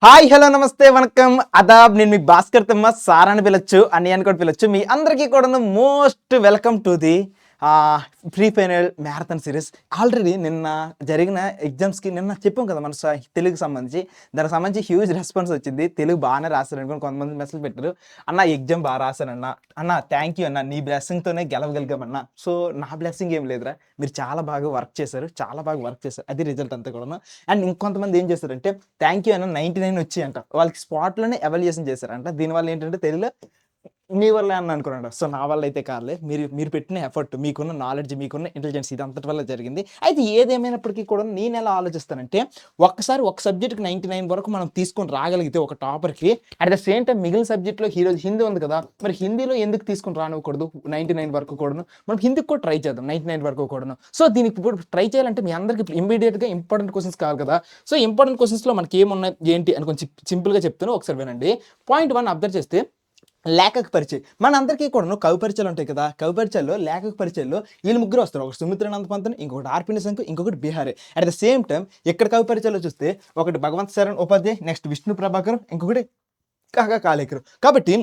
Hi hello నమస్తే వణకం అదాబ్. నేను మీ Bhaskar Timma, sir అని పిలవచ్చు, అని అని కూడా పిలవచ్చు. మీ అందరికీ కూడా most welcome to the pre final marathon series. Already నిన్న జరిగిన ఎగ్జామ్స్కి నిన్న చెప్పాం కదా మన తెలుగుకి సంబంధించి. దానికి సంబంధించి హ్యూజ్ రెస్పాన్స్ వచ్చింది. తెలుగు బాగానే రాశారు అనుకోని కొంతమంది మెసేజ్ పెట్టారు, అన్న ఎగ్జామ్ బాగా రాశారన్న, అన్న థ్యాంక్ యూ అన్న, నీ బ్లెస్సింగ్తోనే గెలవగలిగామన్నా. సో నా బ్లెస్సింగ్ ఏం లేదురా, మీరు చాలా బాగా వర్క్ చేశారు, చాలా బాగా వర్క్ చేశారు, అది రిజల్ట్ అంతా కూడా. అండ్ ఇంకొంతమంది ఏం చేస్తారంటే థ్యాంక్ యూ అన్న 99 వచ్చి అంట, వాళ్ళకి స్పాట్లోనే ఎవాల్యుయేషన్ చేశారంట. దీనివల్ల ఏంటంటే తెలుగులో మీ వల్లే అని అనుకున్నాడు. సో నా వల్ల అయితే కాదులే, మీరు మీరు పెట్టిన ఎఫర్ట్, మీకున్న నాలెడ్జ్, మీకున్న ఇంటెలిజెన్స్ ఇది అంతటి వల్ల జరిగింది. అయితే ఏదేమైనప్పటికీ కూడా నేను ఎలా ఆలోచిస్తానంటే, ఒక్కసారి ఒక సబ్జెక్ట్కి 99 వరకు మనం తీసుకొని రాగలిగితే ఒక టాపర్కి, అట్ ద సేమ్ టైం మిగిలిన సబ్జెక్ట్లో ఈరోజు హిందీ ఉంది కదా, మరి హిందీలో ఎందుకు తీసుకొని రానివ్వకూడదు 99 వరకు కూడాను. మనం హిందీకి కూడా ట్రై చేద్దాం 99 వరకు కూడాను. సో దీనికి ఇప్పుడు ట్రై చేయాలంటే మీ అందరికీ ఇమ్మీడియట్గా ఇంపార్టెంట్ క్వశ్చన్స్ కావాలి కదా. సో ఇంపార్టెంట్ క్వశ్చన్స్లో మనకి ఏమున్నాయి ఏంటి అని కొంచెం సింపుల్గా చెప్తాను, ఒకసారి వినండి. పాయింట్ 1 అబ్జర్వ్ చేస్తే, లేఖక పరిచయం. మన అందరికీ కూడా కవి పరిచయాలు ఉంటాయి కదా. కవి పరిచయాల్లో లేఖక పరిచయాల్లో వీళ్ళు ముగ్గురు వస్తారు, ఒకటి సుమిత్రానంద పంతుని, ఇంకొకటి ఆర్పిని శంకు, ఇంకొకటి Bihari. At the same time ఇక్కడ కవి పరిచయాల్లో చూస్తే ఒకటి భగవంత్ శరణ్ ఉపాధ్యాయ్, నెక్స్ట్ విష్ణు ప్రభాకర్, ఇంకొకటి కాకా కాలేకరు. కాబట్టి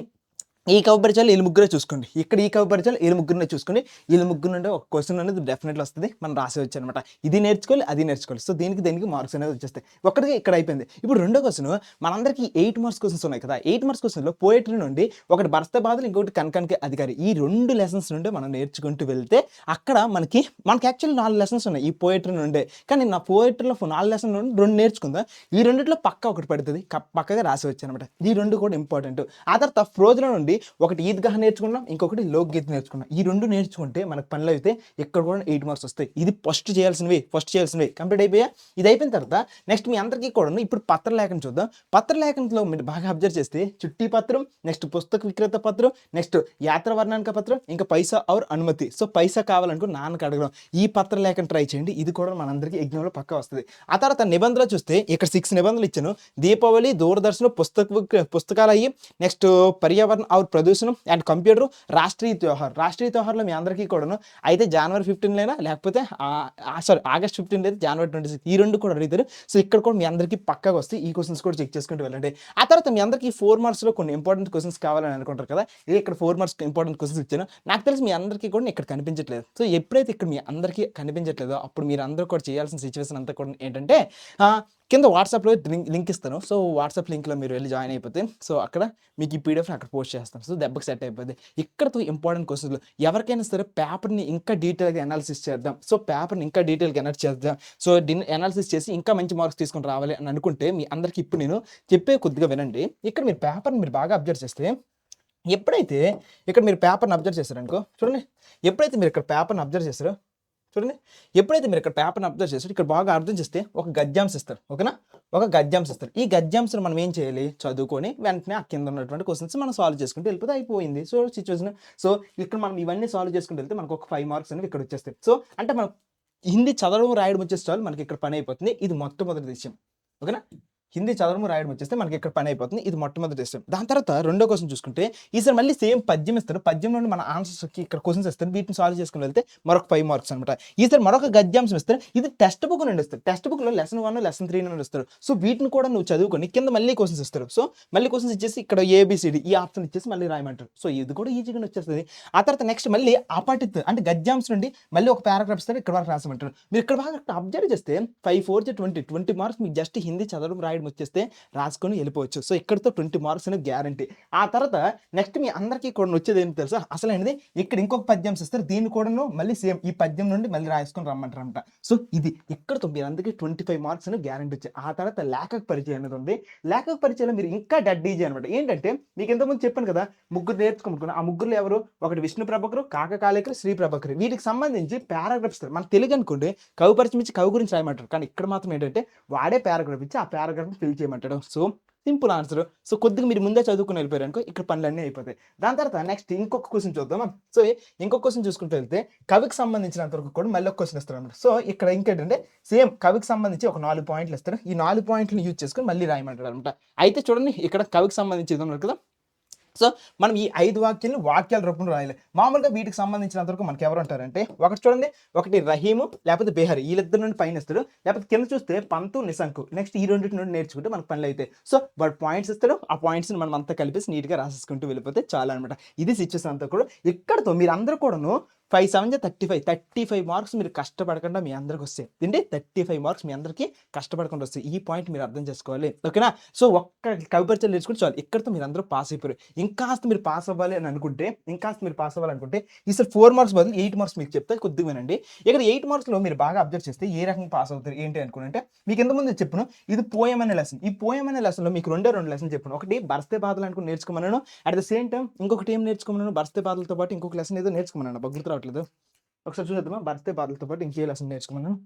ఈ కవి పరిచయాలు వీళ్ళు ముగ్గురే చూసుకోండి, ఇక్కడ ఈ కవి పరిచయాలు వీళ్ళు ముగ్గురునే చూసుకోండి. వీళ్ళ ముగ్గురు నుండి ఒక క్వశ్చన్ అనేది డెఫినెట్లీ వస్తుంది, మనం రాసి వచ్చి అనమాట. ఇది నేర్చుకోవాలి, అది నేర్చుకోవాలి. సో దీనికి మార్క్స్ అనేది వచ్చేస్తాయి. ఒక్కడికి ఇక్కడ అయిపోయింది. ఇప్పుడు రెండో క్వశ్చన్, మనందరికీ 8 మార్క్స్ క్వశ్చన్స్ ఉన్నాయి కదా. 8 మార్క్స్ క్వశ్చన్లో పోయిటరీ నుండి ఒకటి భరత బాధలు, ఇంకొకటి కనకానికి అధికారి. ఈ 2 లెసన్స్ నుండి మనం నేర్చుకుంటూ వెళ్తే అక్కడ మనకి యాక్చువల్లీ 4 లెసన్స్ ఉన్నాయి ఈ పోయిటరీ నుండే. కానీ నా పోయిటరీలో 4 లెసన్ నుండి 2 నేర్చుకుందా, ఈ రెండిట్లో పక్క ఒకటి పడుతుంది, పక్కగా రాసి వచ్చి అనమాట. ఈ 2 కూడా ఇంపార్టెంట్. ఆ తర్వాత ఫ్రోజ్లో నుండి ఒకటి ఈద్గాహ్ నేర్చుకున్నాం, ఇంకొకటి లోక్గీత్ నేర్చుకున్నాం. ఈ 2 నేర్చుకుంటే మనకు పనులు అయితే ఇక్కడ కూడా 8 మార్క్స్ వస్తాయి. ఇది ఫస్ట్ చేయాల్సినవి కంప్లీట్ అయిపోయా. ఇది అయిపోయిన తర్వాత నెక్స్ట్ మీ అందరికీ కూడా ఇప్పుడు పత్రలేఖనం చూద్దాం. పత్రలేఖనంలో మీరు బాగా అబ్జర్వ్ చేస్తే చుట్టి పత్రం, నెక్స్ట్ పుస్తక విక్రేత పత్రం, నెక్స్ట్ యాత్ర వర్ణానిక పత్రం, ఇంకా పైసా ఔర్ అనుమతి. సో పైసా కావాలనుకో నాన్నకు అడగడం. ఈ పత్రలేఖనం ట్రై చేయండి, ఇది కూడా మనందరికీ ఎగ్జామ్లో పక్కా వస్తుంది. ఆ తర్వాత నిబంధనలు చూస్తే ఇక్కడ 6 నిబంధనలు ఇచ్చాను. దీపావళి, దూరదర్శన్, పుస్తకాలు అయ్యి, నెక్స్ట్ పర్యావరణ ఔర్ ప్రదూషణ అండ్ కంప్యూటర్, రాష్ట్రీయ త్యోహార్లో మీ అందరికీ కూడాను అయితే జనవరి 15 లేకపోతే ఆగస్ట్ 15 లేదా జనవరి 26 ఈ 2 కూడా అడుగుతారు. సో ఇక్కడ కూడా మీ అందరికీ పక్కాగా వస్తాయి. ఈ క్వశ్చన్స్ కూడా చెక్ చేసుకుంటూ వెళ్ళండి. ఆ తర్వాత మీ అందరికీ 4 మార్క్స్లో కొన్ని ఇంపార్టెంట్ క్వశ్చన్స్ కావాలని అనుకుంటారు కదా. ఇక్కడ 4 మార్క్స్ ఇంపార్టెంట్ క్వశ్చన్స్ ఇచ్చాను. నాకు తెలిసి మీ అందరికీ కూడా ఇక్కడ కనిపించట్లేదు. సో ఎప్పుడైతే ఇక్కడ మీ అందరికీ కనిపించట్లేదో అప్పుడు మీరు అందరూ కూడా చేయాల్సిన సిచ్యువేషన్ అంతా కూడా ఏంటంటే, కింద వాట్సాప్లో లింక్ ఇస్తాను. సో వాట్సాప్ లింక్లో మీరు వెళ్ళి జాయిన్ అయిపోతే, సో అక్కడ మీకు ఈ పీడిఎఫ్ అక్కడ పోస్ట్ చేస్తాను. సో దెబ్బకి సెట్ అయిపోద్ది. ఇక్కడతో ఇంపార్టెంట్ క్వశ్చన్లు ఎవరికైనా సరే పేపర్ని ఇంకా డీటెయిల్గా అనాలిసిస్ చేద్దాం, సో పేపర్ని ఇంకా డీటెయిల్గా చేద్దాం, సో దీన్ని అనాలిసిస్ చేసి ఇంకా మంచి మార్క్స్ తీసుకొని రావాలి అని అనుకుంటే మీ అందరికీ ఇప్పుడు నేను చెప్పే కొద్దిగా వినండి. ఇక్కడ మీరు పేపర్ని మీరు బాగా అబ్జర్వ్ చేస్తే, ఎప్పుడైతే ఇక్కడ మీరు పేపర్ని అబ్జర్వ్ చేశారనుకో చూడండి, ఎప్పుడైతే మీరు ఇక్కడ పేపర్ని అబ్జర్వ్ చేస్తారో చూడండి, ఎప్పుడైతే మీరు ఇక్కడ పేపర్ని అబ్జర్వ్ చేస్తారు ఇక్కడ బాగా అర్థం చేస్తే ఒక గద్యాంశం ఇస్తారు, ఓకేనా, ఒక గద్యాంశం ఇస్తారు. ఈ గద్యాంశం మనం ఏం చేయాలి, చదువుకొని వెంటనే ఆ కింద ఉన్నటువంటి క్వశ్చన్స్ మనం సాల్వ్ చేసుకుంటూ వెళ్ళిపోతే అయిపోయింది. So situation. సో ఇక్కడ మనం ఇవన్నీ సాల్వ్ చేసుకుంటూ వెళ్తే మనకు ఒక 5 మార్క్స్ అనేవి ఇక్కడ వచ్చేస్తాయి. సో అంటే మనం హిందీ చదవడం రాయడం వచ్చేస్తే చాలు మనకి ఇక్కడ పని అయిపోతుంది. ఇది మొట్టమొదటి విషయం, ఓకేనా. హిందీ చదవడం రాయడం వచ్చేస్తే మనకి ఇక్కడ పని అయిపోతుంది. ఇది మొట్టమొదటి ఇష్టం. దాని తర్వాత రెండో క్వశ్చన్ చూసుకుంటే ఈసారి మళ్ళీ సేమ్ పద్యం ఇస్తారు. పద్యం నుండి మన ఆన్సర్స్కి ఇక్కడ క్వశ్చన్స్ ఇస్తారు. వీటిని సాల్వ్ చేసుకుని వెళ్తే మరొక 5 మార్క్స్ అనమాట. ఈసారి మరొక గద్యాంశం ఇస్తారు. ఇది టెక్స్ట్ బుక్ నుండి ఇస్తారు. టెక్స్ట్ బుక్లో లెసన్ 1, లెసన్ 3 నుండి ఇస్తారు. సో వీటిని కూడా నువ్వు చదువుకొని కింద మళ్ళీ క్వశ్చన్స్ ఇస్తారు. సో మళ్ళీ క్వశ్చన్స్ ఇచ్చేసి ఇక్కడ ABCD ఈ ఆప్షన్ ఇచ్చేసి మళ్ళీ రాయమంటారు. సో ఇది కూడా ఈజీగా వచ్చేస్తుంది. ఆ తర్వాత నెక్స్ట్ మళ్ళీ అపాటిత్ అంటే గద్యాంశం నుండి మళ్ళీ ఒక పారాగ్రాఫ్ ఇస్తారు, ఇక్కడ వరకు రాసమంటారు. మీరు ఇక్కడ బాగా అబ్జర్వ్ చేస్తే 5 4 20 మార్క్స్ మీకు జస్ట్ హిందీ చదవడం రాయడం వచ్చేస్తే రాసుకొని వెళ్ళిపోవచ్చు. సో ఇక్కడతో 20 మార్క్స్ అనేది గ్యారంటీ. ఆ తర్వాత నెక్స్ట్ మీ అందరికీ కూడా వచ్చేది ఏంటి తెలుసా, అసలు అనేది ఇక్కడ ఇంకొక పద్యం ఇస్తారు. దీన్ని కూడా మళ్ళీ సేమ్ ఈ పద్యం నుండి మళ్ళీ రాసుకొని రమ్మంటారంట. సో ఇది ఇక్కడతో మీరు అందరికీ 25 మార్క్స్ అనేది గ్యారంటీ వచ్చాయి. ఆ తర్వాత లేఖక పరిచయం అనేది ఉంది. లేఖక పరిచయంలో మీరు ఇంకా డెడ్ ఈజీ అనమాట. ఏంటంటే మీకు ఇంతకుముందు చెప్పాను కదా, ముగ్గురు నేర్చుకుంటున్నాను. ఆ ముగ్గురు ఎవరు, ఒకటి విష్ణు ప్రభాకర్, కాక కాలేకర్, శ్రీ ప్రభాకర్. వీటికి సంబంధించి పారాగ్రాఫ్ ఇస్తారు. మన తెలుగు అనుకోండి కవి పరిచయం ఇచ్చి కవి గురించి రాయమంటారు. కానీ ఇక్కడ మాత్రం ఏంటంటే వాడే పారాగ్రాఫ్ ఇచ్చి ఆ పారాగ్రాఫ్ని ఫిల్ చేయమంటాడు. So simple answer. సో కొద్దిగా మీరు ముందే చదువుకుని వెళ్ళిపోయారు అనుకో ఇక్కడ పనులన్నీ అయిపోతాయి. దాని తర్వాత నెక్స్ట్ ఇంకొక క్వశ్చన్ చూద్దామా. సో ఇంకొక క్వశ్చన్ చూసుకుంటూ వెళ్తే కవికి సంబంధించినంత వరకు కూడా మళ్ళీ ఒక క్వశ్చన్ ఇస్తారు అనమాట. సో ఇక్కడ ఇంకేంటంటే సేమ్ కవికి సంబంధించి ఒక 4 పాయింట్లు ఇస్తారు. ఈ 4 పాయింట్లు యూజ్ చేసుకొని మళ్ళీ రాయమంటారు అనమాట. అయితే చూడండి ఇక్కడ కవికి సంబంధించి ఉన్నారు కదా, సో మనం ఈ 5 వాక్యాలను వాక్యాల రూపంలో రాయాలి. మామూలుగా వీటికి సంబంధించినంత వరకు మనకి ఎవరు ఉంటారంటే ఒకటి చూడండి, ఒకటి రహీము లేకపోతే బెహర్ వీళ్ళిద్దరి నుండి పైన ఇస్తాడు. లేకపోతే కింద చూస్తే పంతు, నిశంకు నెక్స్ట్ ఈ రెండిటి నుండి నేర్చుకుంటే మనకు పనులు అయితాయి. సో వాడు పాయింట్స్ ఇస్తాడు. ఆ పాయింట్స్‌ని మనం అంతా కలిపేసి నీట్‌గా రాసేసుకుంటూ వెళ్ళిపోతే చాలనమాట. ఇది సిట్యుయేషన్ అంతా కూడా. ఇక్కడితో మీరందరూ కూడాను 5, 7 35 35 మార్క్స్ మీరు కష్టపడకుండా మీ అందరికి వస్తాయి. ఏంటి 35 మార్క్స్ మీ అందరికీ కష్టపడకుండా వస్తాయి. ఈ పాయింట్ మీరు అర్థం చేసుకోవాలి. ఓకేనా? సో ఒక్క కవిపరిచయం నేర్చుకుంటే చాలు. ఇక్కడితో మీరందరూ పాస్ అయిపోయారు. ఇంకాస్త మీరు పాస్ అవ్వాలి అని అనుకుంటే, ఈసారి 4 మార్క్స్ బదులు 8 మార్క్స్ మీకు చెప్తే కొద్దిగా వినండి. ఇక్కడ 8 మార్క్స్‌లో మీరు బాగా అబ్జర్వ్ చేస్తే ఏ రకంగా పాస్ అవుతారు ఏంటి అనుకునంటే, మీకు ఇంతకుముందు చెప్పాను ఇది పోయెమ్ అనే లెసన్. ఈ పోయెమ్ అనే లెసన్‌లో మీకు రెండే 2 లెసన్ చెప్పాను. ఒకటి బరస్తే బాధలు అనుకుని నేర్చుకోమన్నాను. అట్ ద సేమ్ టైమ్ ఇంకొకటి ఏం నేర్చుకోమన్నాను, బరస్తే బాధలతో పాటు ఇంకొక లెసన్ ఏదో నేర్చుకోమన్నాను. నాకు గుర్తు రావట్లేదు. ఒకసారి చూసేద్దామా? బరస్తే బాధలతో పాటు ఇంకే లెసన్ నేర్చుకోమన్నాను.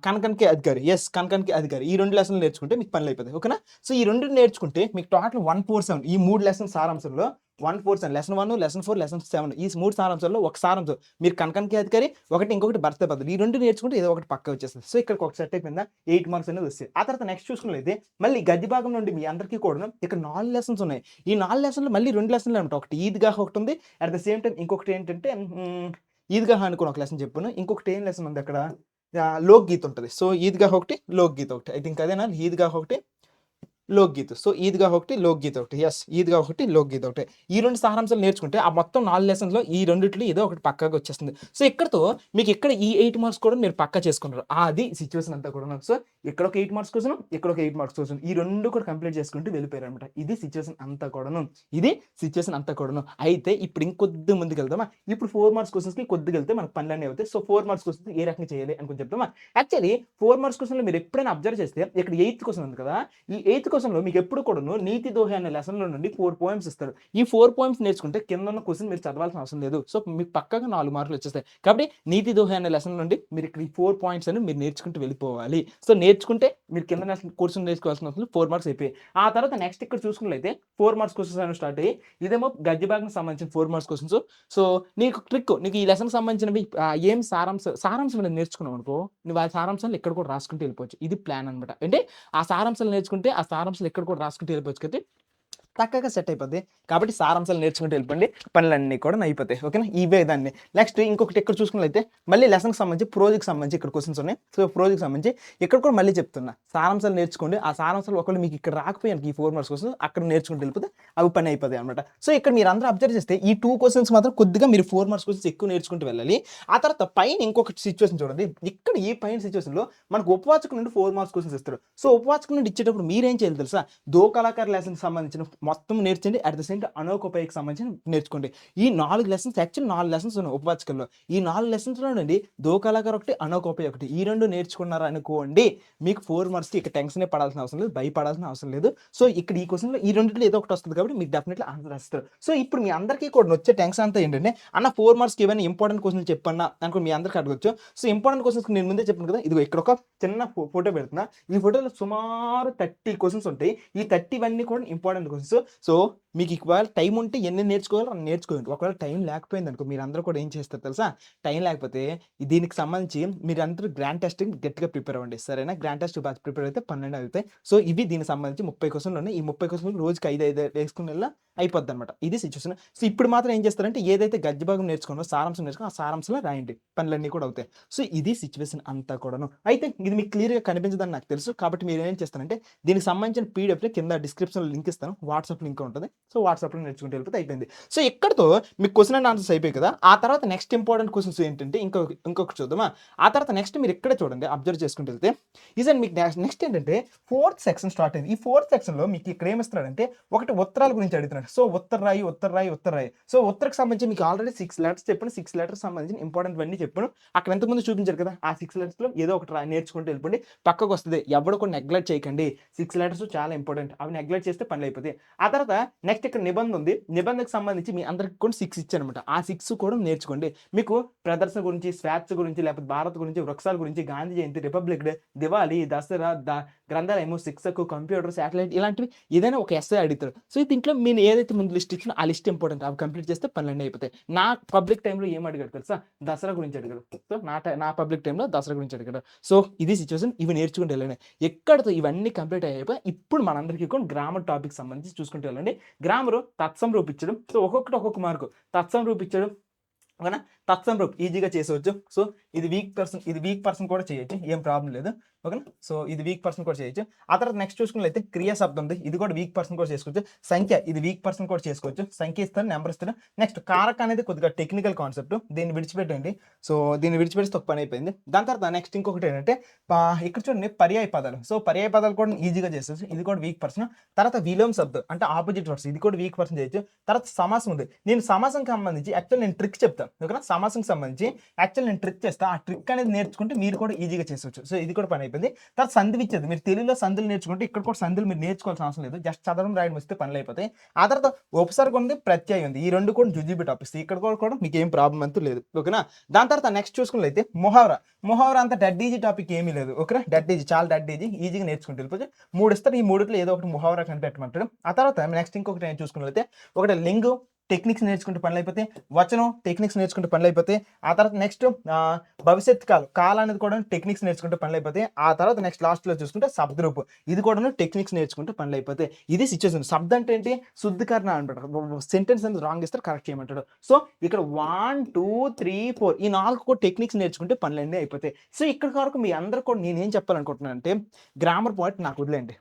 కనకనకే అధికారి. యెస్. కనకనకే అధికారి. ఈ 2 లెసన్‌లు నేర్చుకుంటే మీకు పనులయిపోతాయి. ఓకేనా? సో ఈ 2 నేర్చుకుంటే మీకు టోటల్ 147 ఈ 3 లెసన్ సారాంశంలో 147 లెసన్ 1, లెసన్ 4, లెసన్ 7 ఈ 3 సారాంశాల్లో ఒక సారాంశం మీరు కనకనకే అధికారి, ఇంకొకటి బర్తే బదులు. ఈ 2 నేర్చుకుంటే ఏదో ఒకటి పక్కా వచ్చేస్తది. సో ఇక్కడికి ఒక సెట్ అయిపోయిందా? 8 మార్క్స్ అనేది వస్తాయి. ఆ తర్వాత నెక్స్ట్ చూసుకున్నట్లయితే మళ్ళీ గద్య భాగం నుండి మీ అందరికీ కూడాను ఇక్కడ 4 లెసన్స్ ఉన్నాయి. ఈ 4 లెసన్‌లో మళ్ళీ 2 లెసన్‌లు అనమాట. ఒకటి ఈద్‌గాహ్ ఒకటుంది. అట్ ద సేమ్ టైమ్ ఇంకొకటి ఏంటంటే ఈద్‌గాహ్ అనుకోని ఒక లెసన్ చెప్పాను. ఇంకొకటి ఏం లెసన్ ఉంది అక్కడ లోక్‌గీత్ ఉంటది. సో, ఈద్‌గాహ్ ఒకటి, లోక్‌గీత్ ఒకటి. ఐ థింక్ అదేనా? ఈద్‌గాహ్ ఒకటి, లోక్‌గీత్. సో, ఈద్‌గాహ్ ఒకటి, లోక్‌గీత్ ఒకటి. యెస్. ఈద్‌గాహ్ ఒకటి, లోక్‌గీత్ ఒకటి. ఈ 2 సారాంశాలు నేర్చుకుంటే ఆ మొత్తం 4 లెసన్స్‌లో ఈ రెండిట్లో ఏదో ఒకటి పక్కాగా వచ్చేస్తుంది. సో, ఇక్కడితో మీకు ఇక్కడ ఈ 8 మార్క్స్ కూడా మీరు పక్కా చేసుకున్నారు. అది సిట్యుయేషన్ అంతా కూడాను. సో, ఇక్కడ ఒక 8 మార్క్స్ క్వెషన్, ఇక్కడ ఒక 8 మార్క్స్ క్వెషన్. ఈ 2 కూడా కంప్లీట్ చేసుకుంటూ వెళ్ళిపోయారన్నమాట. ఇది సిట్యుయేషన్ అంతా కూడాను. అయితే ఇప్పుడు ఇంకొద్ది ముందుకెళ్దామా? ఇప్పుడు 4 మార్క్స్ క్వెషన్స్‌కి కొద్దిగెళ్తే మనకు పనులన్నీ అవుతాయి. సో, 4 మార్క్స్ క్వెషన్స్ ఏ రకంగా చేయాలి అనుకుని చెప్దామా? యాక్చువల్లీ 4 మార్క్స్ క్వెషన్‌లో మీరు ఎప్పుడైనా అబ్జర్వ్ చేస్తే ఇక్కడ 8థ్ క్వెషన్ ఉంది కదా! ఈ 8థ్ క్వెషన్‌లో మీకు ఎప్పుడు కూడాను నీతి దోహి అనే లెసన్‌లో నుండి 4 పోయెమ్స్ ఇస్తాడు. ఈ 4 పోయెమ్స్ నేర్చుకుంటే కిందున్న క్వెషన్ మీరు చదవాల్సిన అవసరం లేదు. సో, మీకు పక్కాగా 4 మార్కులు వచ్చేస్తాయి. కాబట్టి నీతి దోహి అనే లెసన్ నుండి మీరు ఇక్కడ ఈ 4 పాయింట్స్ అని మీరు నేర్చుకుంటూ వెళ్ళిపోవాలి. సో, నేర్చుకుంటే మీరు కింద క్వెషన్ నేర్చుకోవాల్సిన అవసరం 4 మార్క్స్ అయిపోయాయి. ఆ తర్వాత నెక్స్ట్ ఇక్కడ చూసుకున్నట్లయితే 4 మార్క్స్ క్వెషన్స్ అనేవి స్టార్ట్ అయ్యాయి. ఇదేమో గద్య భాగానికి సంబంధించిన 4 మార్క్స్ క్వెషన్స్. సో, నీకు ట్రిక్ నీకు ఈ లెసన్‌కి సంబంధించినవి ఏం సారాంశం అనేది నేర్చుకున్నావనుకో, నువ్వు ఆ సారాంశాలు ఇక్కడ కూడా రాసుకుంటూ వెళ్ళిపోవచ్చు. ఇది ప్లాన్ అన్నమాట. అంటే ఆ సారాంశాలు నేర్చుకుంటే ఆ సారాంశాలు ఇక్కడ కూడా రాసుకుంటూ వెళ్ళిపోవచ్చు కాబట్టి చక్కగా సెట్ అయిపోద్ది. కాబట్టి సారాంశాలు నేర్చుకుంటూ వెళ్ళిపోండి. పనులన్నీ కూడా అయిపోతాయి. ఓకేనా? ఇవే దాన్ని. నెక్స్ట్ ఇంకొకటి ఇక్కడ చూసుకున్నట్లయితే మళ్ళీ లెసన్‌కి సంబంధించి ప్రోజ్‌కి సంబంధించి ఇక్కడ క్వెషన్స్ ఉన్నాయి. సో, ప్రోజ్‌కి సంబంధించి ఇక్కడ కూడా మళ్ళీ చెప్తున్నా. సారాంశాలు నేర్చుకోండి. ఆ సారాంశాలు ఒకవేళ మీకు ఇక్కడ రాకపోయానుకో ఈ 4 మార్క్స్ క్వెషన్స్ అక్కడ నేర్చుకుంటూ వెళ్ళిపోతే అవి పని అయిపోతాయి అన్నమాట. సో, ఇక్కడ మీరందరూ అబ్జర్వ్ చేస్తే ఈ 2 క్వెషన్స్ మాత్రం కొద్దిగా మీరు 4 మార్క్స్ క్వెషన్స్ ఎక్కువ నేర్చుకుంటూ వెళ్ళాలి. ఆ తర్వాత పైన ఇంకొక సిట్యుయేషన్ చూడండి. ఇక్కడ ఈ పైన సిట్యుయేషన్‌లో మనకు ఉపవాచకం నుండి 4 మార్క్స్ క్వెషన్స్ ఇస్తాడు. సో, ఉపవాచకం నుండి ఇచ్చేటప్పుడు మీరేం చేయాలి తెలుసా? దో కళాకారు లెసన్‌కి సంబంధించిన మొత్తం నేర్చండి. అట్ ద సేమ్ టైమ్ అనోకోపైకి సంబంధించి నేర్చుకోండి. ఈ 4 లెసన్స్ యాక్చువల్లీ 4 లెసన్స్ ఉన్నాయి ఉపవాచకంలో. ఈ 4 లెసన్స్‌లో నుండి దో కళాకారు ఒకటి, అనోకోపై ఒకటి. ఈ 2 నేర్చుకున్నారు అనుకోండి. మీకు 4 మార్క్స్‌కి ఇక టెన్షనే పడాల్సిన అవసరం లేదు. భయపడాల్సిన అవసరం లేదు. సో, ఇక్కడ ఈ క్వెషన్‌లో ఈ రెండిట్లో ఏదో ఒకటి వస్తది కాబట్టి మీకు డెఫినెట్‌లీ ఆన్సర్ వస్తది. సో, ఇప్పుడు మీ అందరికీ కూడా వచ్చే టెన్షన్ అంతా ఏంటంటే అన్న 4 మార్క్స్‌కి ఏమైనా ఇంపార్టెంట్ క్వెషన్‌లు చెప్పన్నా అనుకోని మీ అందరికి అడగొచ్చు. సో, ఇంపార్టెంట్ క్వెషన్స్‌కి నేను ముందే చెప్పాను కదా! ఇదిగో ఇక్కడ ఒక చిన్న ఫోటో పెడుతున్నా. ఈ ఫోటోలో సుమారు 30 క్వెషన్స్ ఉంటాయి. ఈ 30 వన్నీ కూడా ఇంపార్టెంట్ క్వెషన్స్. సో, మీకు ఒకవేళ టైం ఉంటే ఎన్ని నేర్చుకోవాలో అన్ని నేర్చుకోండి. ఒకవేళ టైం లేకపోయిందనుకో మీరందరూ కూడా ఏం చేస్తారు తెలుసా? టైం లేకపోతే దీనికి సంబంధించి మీరందరూ గ్రాండ్ టెస్ట్‌కి గట్టిగా ప్రిపేర్ అవ్వండి. సరేనా? గ్రాండ్ టెస్ట్ ప్రిపేర్ అయితే 12 అవుతాయి. సో, ఇవి దీనికి సంబంధించి 30 క్వెషన్‌లు ఉన్నాయి. ఈ 30 క్వెషన్‌లు రోజుకి 5, 5 వేసుకునేలా అయిపోద్దనమాట. ఇది సిట్యుయేషన్. సో, ఇప్పుడు మాత్రం ఏం చేస్తారంటే ఏదైతే గద్య భాగం నేర్చుకున్నారో సారాంశం నేర్చుకొని ఆ సారాంశంలో రాయండి. పనులన్నీ కూడా అవుతాయి. సో, ఇది సిట్యుయేషన్ అంతా కూడాను. అయితే ఇది మీకు క్లియర్‌గా కనిపించదని నాకు తెలుసు. కాబట్టి మీరేం చేస్తారంటే దీనికి సంబంధించిన పీడిఎఫ్‌ని కింద డిస్క్రిప్షన్‌లో లింక్ ఇస్తాను. వాట్సాప్ లింక్ ఉంటది. సో, వాట్సాప్‌లో నేర్చుకుంటూ వెళ్ళిపోతే అయిపోయింది. సో, ఇక్కడితో మీకు క్వెషన్ అండ్ ఆన్సర్స్ అయిపోయాయి కదా! ఆ తర్వాత నెక్స్ట్ ఇంపార్టెంట్ క్వెషన్స్ ఏంటంటే ఇంకొకటి చూద్దామా? ఆ తర్వాత నెక్స్ట్ మీరు ఇక్కడే చూడండి అబ్జర్వ్ చేసుకుంటూ వెళ్తే ఈసారి మీకు నెక్స్ట్ ఏంటంటే 4థ్ సెక్షన్ స్టార్ట్ అయింది. ఈ 4థ్ సెక్షన్‌లో మీకు ఇక్కడ ఏమిస్తున్నాడంటే ఒకటి ఉత్తరాల గురించి అడుగుతున్నాడు. సో, ఉత్తర రాయి. సో, ఉత్తరకి సంబంధించి మీకు ఆల్రెడీ 6 లెటర్స్ చెప్పాను. 6 లెటర్స్ సంబంధించిన ఇంపార్టెంట్‌వన్నీ చెప్పాను. అక్కడ ఇంతకుముందు చూపించారు కదా! ఆ 6 లెటర్స్‌లో ఏదో ఒకటి నేర్చుకుంటూ వెళ్ళిపోండి. పక్కకొస్తది. ఎవడు కూడా నెగ్లెక్ట్ చేయకండి. 6 లెటర్స్ చాలా ఇంపార్టెంట్. అవి నెగ్లెక్ట్ చేస్తే పనులయిపోతాయి. ఆ తర్వాత నెక్స్ట్ ఇక్కడ నిబంధన ఉంది. నిబంధనకు సంబంధించి మీ అందరికి కూడా 6 ఇచ్చానన్నమాట. ఆ 6 కూడా నేర్చుకోండి. మీకు ప్రదర్శన గురించి, స్వేచ్ఛ గురించి, లేకపోతే భారత్ గురించి, వృక్షాల గురించి, గాంధీ జయంతి, రిపబ్లిక్ డే, దివాళీ, దసరా, గ్రంథాలయము, శిక్షకు, కంప్యూటర్, శాటిలైట్ ఇలాంటివి ఏదైనా ఒక ఎస్ఏ అడుగుతారు. సో దీంట్లో మీరు ఏదైతే ముందు లిస్ట్ ఇచ్చినా ఆ లిస్ట్ ఇంపార్టెంట్. అవి కంప్లీట్ చేస్తే పనులన్నీ అయిపోతాయి. నా పబ్లిక్ టైంలో ఏం అడిగాడు తెలుసా? దసరా గురించి అడిగాడు. సో నా పబ్లిక్ టైంలో దసరా గురించి అడిగాడు. సో ఇది సిచ్యువేషన్. ఇవి నేర్చుకుంటూ వెళ్ళండి. ఎక్కడితో ఇవన్నీ కంప్లీట్ అయిపోయి ఇప్పుడు మనందరికీ కూడా గ్రామర్ టాపిక్ సంబంధించి చూసుకుంటూ వెళ్ళండి. గ్రామరు తత్సం రూపించడం. సో ఒక్కొక్కటి ఒక్కొక్క మార్కు. తత్సం రూపించడం ఓకేనా? తత్సం రూప్ ఈజీగా చేసేవచ్చు. సో ఇది వీక్ పర్సన్ కూడా చేయొచ్చు, ఏం ప్రాబ్లం లేదు. ఓకేనా? సో ఇది వీక్ పర్సన్ కూడా చేయొచ్చు. ఆ తర్వాత నెక్స్ట్ చూసుకున్నట్లయితే క్రియా శబ్దం ఉంది, ఇది కూడా వీక్ పర్సన్ కూడా చేసుకోవచ్చు. సంఖ్య ఇది వీక్ పర్సన్ కూడా చేసుకోవచ్చు. సంఖ్య ఇస్తాను, నెంబర్ ఇస్తాను. నెక్స్ట్ కారక అనేది కొద్దిగా టెక్నికల్ కాన్సెప్ట్, దీన్ని విడిచిపెట్టండి. సో దీన్ని విడిచిపెట్టి తప్పు పని అయిపోయింది. దాని తర్వాత నెక్స్ట్ ఇంకొకటి ఏంటంటే ఇక్కడ చూడండి పర్యాయ పదాలు. సో పర్యాయ పదాలు కూడా ఈజీగా చేసేచ్చు, ఇది కూడా వీక్ పర్సన్. తర్వాత విలోమ శబ్దం అంటే ఆపోజిట్ వర్డ్స్, ఇది కూడా వీక్ పర్సన్ చేయొచ్చు. తర్వాత సమాసం ఉంది, నేను సమాసం సంబంధించి యాక్చువల్ నేను ట్రిక్ చెప్తాను. ఓకేనా? సమాసం సంబంధించి యాక్చువల్ నేను ట్రిక్ చేస్తా, ఆ ట్రిక్ అనేది నేర్చుకుంటే మీరు కూడా ఈజీగా చేసుకోవచ్చు. సో ఇది కూడా పని అయిపోయింది. తర్వాత సంధి ఇచ్చేది, మీరు తెలుగులో సంధులు నేర్చుకుంటే ఇక్కడ కూడా సంధులు మీరు నేర్చుకోవాల్సిన అవసరం లేదు, జస్ట్ చదవడం రాయడం వస్తే పనులు అయిపోతాయి. ఆ తర్వాత ఉపసర్గ ఉంది, ప్రత్యయం ఉంది, ఈ రెండు కూడా జుజీబీ టాపిక్స్, ఇక్కడ కూడా మీకు ఏం ప్రాబ్లం అంటూ లేదు. ఓకేనా? దాని తర్వాత నెక్స్ట్ చూసుకున్నట్లయితే మొహావరా అంత డెడ్ ఈజీ టాపిక్ ఏమీ లేదు. ఓకేనా? డెడ్ ఈజీ, చాలా డెడ్ ఈజీ, ఈజీగా నేర్చుకుంటే వెళ్ళిపోతే 3 ఇస్తారు, ఈ 3లో ఏదో ఒకటి మొహావరా కనిపెట్టమంటాడు. ఆ తర్వాత నెక్స్ట్ ఇంకొకటి నేను చూసుకున్నట్లయితే ఒకటి లింగు టెక్నిక్స్ నేర్చుకుంటే పనులు అయిపోతాయి, వచనం టెక్నిక్స్ నేర్చుకుంటే పనులు అయిపోతాయి. ఆ తర్వాత నెక్స్ట్ భవిష్యత్ కాలం అనేది కూడా టెక్నిక్స్ నేర్చుకుంటే పనులు అయిపోతాయి. ఆ తర్వాత నెక్స్ట్ లాస్ట్లో చూసుకుంటే శబ్దరూపు, ఇది కూడా టెక్నిక్స్ నేర్చుకుంటే పనులు అయిపోతాయి. ఇది సిచ్యువేషన్. శబ్దం అంటే ఏంటి? శుద్ధీకరణ అంటాడు. సెంటెన్స్ అనేది రాంగ్ ఇస్తారు, కరెక్ట్ చేయమంటాడు. సో ఇక్కడ 1 2 3 4 ఈ 4 కూడా టెక్నిక్స్ నేర్చుకుంటే పనులన్నీ అయిపోతాయి. సో ఇక్కడ వరకు మీ అందరూ కూడా నేనేం చెప్పాలనుకుంటున్నాను అంటే గ్రామర్ పాయింట్ నాకు వదిలేండి,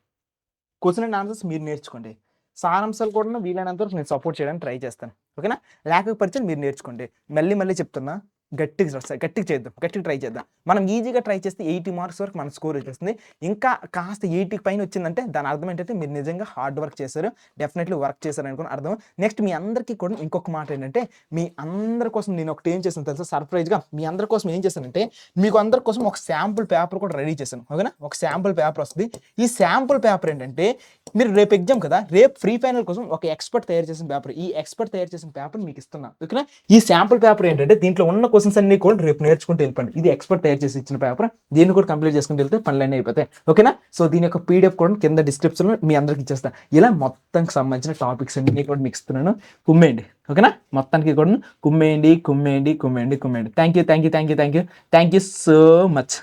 క్వశ్చన్ అండ్ ఆన్సర్స్ మీరు నేర్చుకోండి, సారాంశాలు కూడా వీలైనంత వరకు నేను సపోర్ట్ చేయడానికి ట్రై చేస్తాను. ఓకేనా? లేకపోతే మీరు నేర్చుకోండి. మళ్ళీ చెప్తున్నా, గట్టిగా చేద్దాం, గట్టిగా ట్రై చేద్దాం. మనం ఈజీగా ట్రై చేస్తే 80 మార్క్స్ వరకు మన స్కోర్ వచ్చేస్తుంది. ఇంకా కాస్త 80 పైన వచ్చిందంటే దాని అర్థం ఏంటంటే మీరు నిజంగా హార్డ్ వర్క్ చేశారు, డెఫినెట్లీ వర్క్ చేశారు అనుకుని అర్థం. నెక్స్ట్ మీ అందరికీ కూడా ఇంకొక మాట ఏంటంటే, మీ అందరి కోసం నేను ఒకటి ఏం చేశాను తెలుసా? సర్ప్రైజ్గా మీ అందరి కోసం ఏం చేశానంటే మీకు అందరి కోసం ఒక శాంపుల్ పేపర్ కూడా రెడీ చేశాను. ఓకేనా? ఒక శాంపుల్ పేపర్ వస్తుంది. ఈ శాంపుల్ పేపర్ ఏంటంటే మీరు రేపు ఎగ్జామ్ కదా, రేపు ఫ్రీ ఫైనల్ కోసం ఒక ఎక్స్పర్ట్ తయారు చేసిన పేపర్, ఈ ఎక్స్పర్ట్ తయారు చేసిన పేపర్ మీకు ఇస్తున్నా. ఓకేనా? ఈ శాంపుల్ పేపర్ ఏంటంటే దీంట్లో ఉన్న క్వశ్చన్స్ అన్ని కూడా రేపు నేర్చుకుంటూ వెళ్ళిపోండి. ఇది ఎక్స్పర్ట్ తయారు చేసి ఇచ్చిన పేపర్, దీన్ని కూడా కంప్లీట్ చేసుకుంటూ వెళ్తే పనులన్నీ అయిపోతాయి. ఓకేనా? సో దీని యొక్క పీడిఎఫ్ కూడా కింద డిస్క్రిప్షన్లో మీ అందరికి ఇచ్చేస్తాను. ఇలా మొత్తానికి సంబంధించిన టాపిక్స్ అన్ని కూడా మీకు ఇస్తున్నాను, కుమ్మేయండి. ఓకేనా? మొత్తానికి కూడా కుమ్మేయండి. Thank you so much.